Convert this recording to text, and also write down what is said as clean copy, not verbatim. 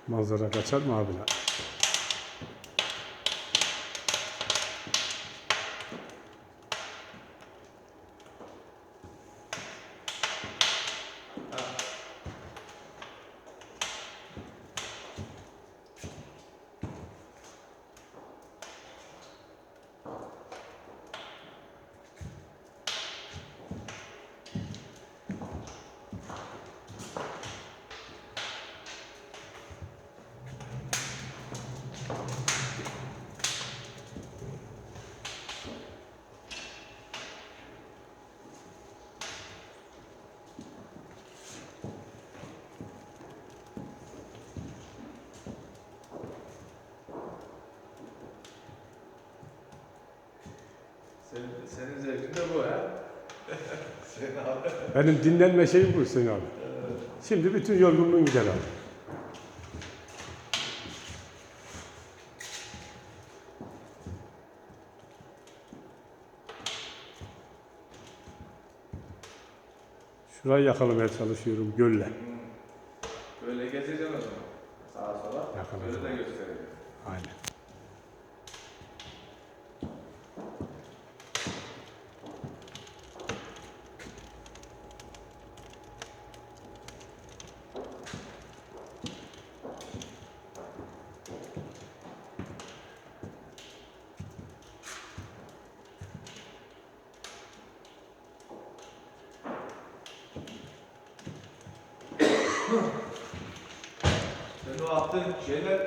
Manzara kaçar mı abiler? Senin zevkin de bu ha? Senin abi. Benim dinlenme şeyim bu Hüseyin abi. Şimdi bütün yorgunluğun gider abi. Şurayı yakalamaya çalışıyorum gölle. Böyle gezeceksin o zaman. Sağa sola. Yakalayacağım. Böyle de göstereceğim. Aynen. Sen o attığın şeyler